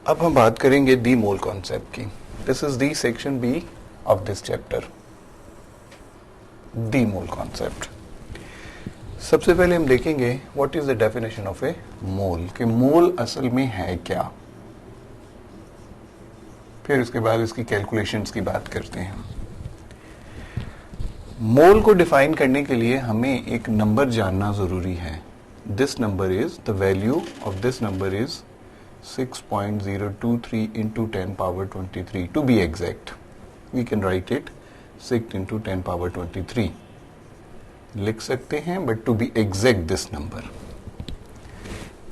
अब हम बात करेंगे दी मोल कॉन्सेप्ट की. This is the section B of this chapter, the mole concept. सबसे पहले हम देखेंगे what is the definition of a mole, कि मोल असल में है क्या. फिर उसके बाद इसकी कैलकुलेशंस की बात करते हैं. मोल को डिफाइन करने के लिए हमें एक नंबर जानना जरूरी है. This number is the value of this number is 6.023 into 10 power 23 to be exact. We can write it 6 into 10 power 23. लिख सकते हैं, but to be exact this number.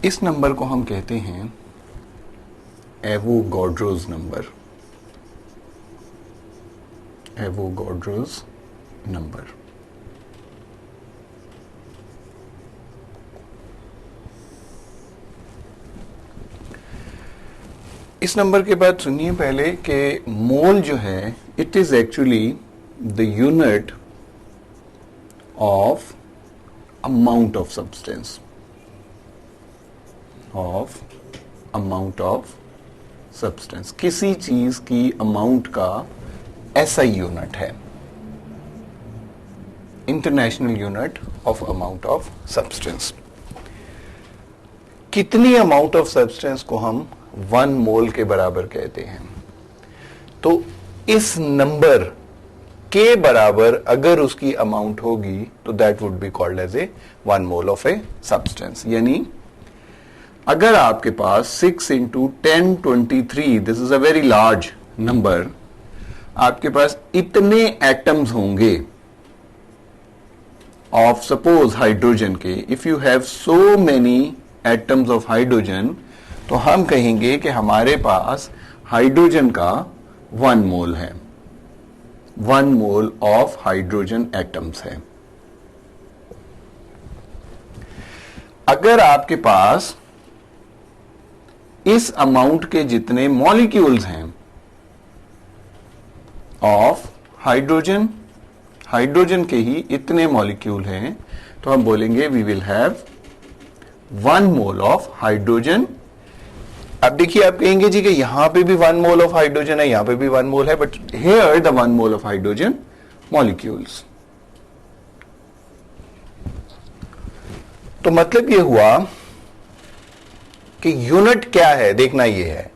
इस नंबर को हम कहते हैं एवोगाड्रोस नंबर. Avogadro's number. इस number के बाद सुनिए पहले कि मोल जो है it is actually the unit of amount of substance, of amount of substance. किसी चीज की अमाउंट का एसआई यूनिट है, international unit of amount of substance. कितनी अमाउंट ऑफ सब्सटेंस को हम 1 मोल के बराबर कहते हैं. तो इस नंबर के बराबर अगर उसकी अमाउंट होगी तो that would be called as a 1 mole of a substance. यानी अगर आपके पास 6 into 1023, this is a very large number, आपके पास इतने एटम्स होंगे ऑफ सपोज हाइड्रोजन के. If you have so many atoms of hydrogen, तो हम कहेंगे कि हमारे पास हाइड्रोजन का 1 मोल है. 1 मोल ऑफ हाइड्रोजन एटम्स है. अगर आपके पास इस अमाउंट के जितने मॉलिक्यूल्स हैं ऑफ हाइड्रोजन, हाइड्रोजन के ही इतने मॉलिक्यूल हैं, तो हम बोलेंगे we will have 1 mole of hydrogen. अब देखिए, आप कहेंगे जी कि यहां पे भी 1 मोल ऑफ हाइड्रोजन है, यहां पे भी 1 मोल है, but here the 1 mole of hydrogen molecules. तो मतलब ये हुआ कि यूनिट क्या है, देखना ये है.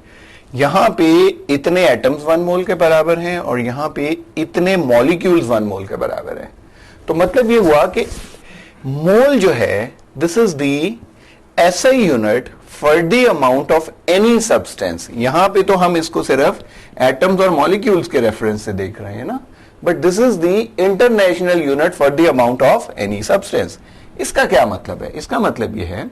यहां पे इतने एटम्स 1 मोल के बराबर हैं और यहां पे इतने मॉलिक्यूल्स 1 मोल के बराबर हैं. तो मतलब ये हुआ कि मोल जो है this is the SI unit for the amount of any substance. यहां पे तो हम इसको सिर्फ एटम्स और मॉलिक्यूल्स के रेफरेंस से देख रहे हैं ना, but this is the international unit for the amount of any substance. इसका क्या मतलब है? इसका मतलब यह है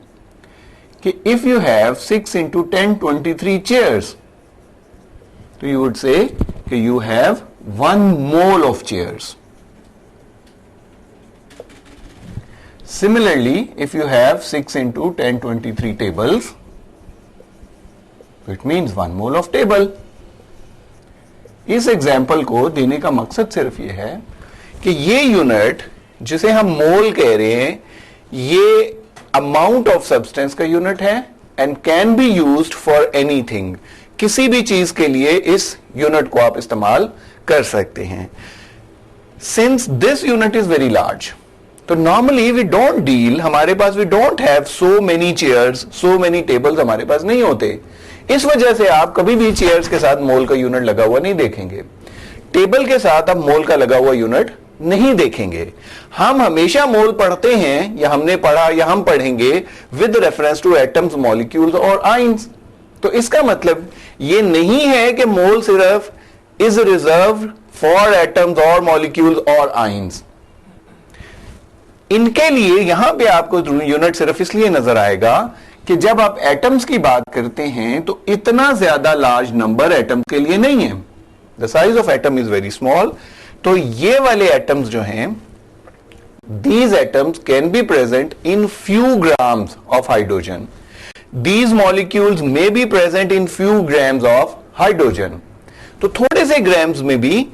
कि if you have 6 into 1023 chairs, तो यू वुड से कि you have 1 mole of chairs. Similarly, if you have 6 into 1023 tables, it means 1 mole of table. इस एग्जाम्पल को देने का मकसद सिर्फ ये है कि ये यूनिट जिसे हम मोल कह रहे हैं, ये अमाउंट ऑफ सब्सटेंस का यूनिट है and can be used for anything. किसी भी चीज के लिए इस यूनिट को आप इस्तेमाल कर सकते हैं. Since this unit is very large, तो नॉर्मली वी डोंट डील, हमारे पास we don't have so many chairs, so many tables हमारे पास नहीं होते. इस वजह से आप कभी भी चेयर्स के साथ मोल का यूनिट लगा हुआ नहीं देखेंगे. टेबल के साथ आप मोल का लगा हुआ यूनिट नहीं देखेंगे. हम हमेशा मोल पढ़ते हैं, या हमने पढ़ा या हम पढ़ेंगे with reference two atoms, molecules और आइंस. तो इसका मतलब ये नहीं है कि मोल सिर्फ इज रिजर्व्ड फॉर एटम्स और मॉलिक्यूल्स और आइंस. इनके लिए यहां पे आपको यूनिट सिर्फ इसलिए नजर आएगा कि जब आप एटम्स की बात करते हैं तो इतना ज्यादा लार्ज नंबर एटम्स के लिए नहीं है. The size of atom is very small. तो ये वाले एटम्स जो हैं, these atoms can be present in few grams of hydrogen. These molecules may be present in few grams of hydrogen. तो थोड़े से ग्राम्स में भी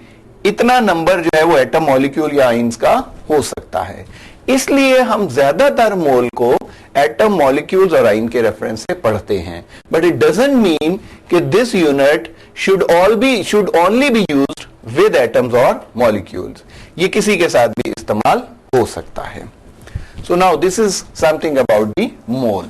इतना नंबर जो है वो एटम, मॉलिक्यूल या आइंस का हो सकता है। इसलिए हम ज्यादातर मोल को एटम, मॉलिक्यूल्स और आइन के रेफरेंस से पढ़ते हैं। बट इट डजंट मीन कि this unit should only be used with atoms और मॉलिक्यूल्स। ये किसी के साथ भी इस्तेमाल हो सकता है। So now this is something about the mole.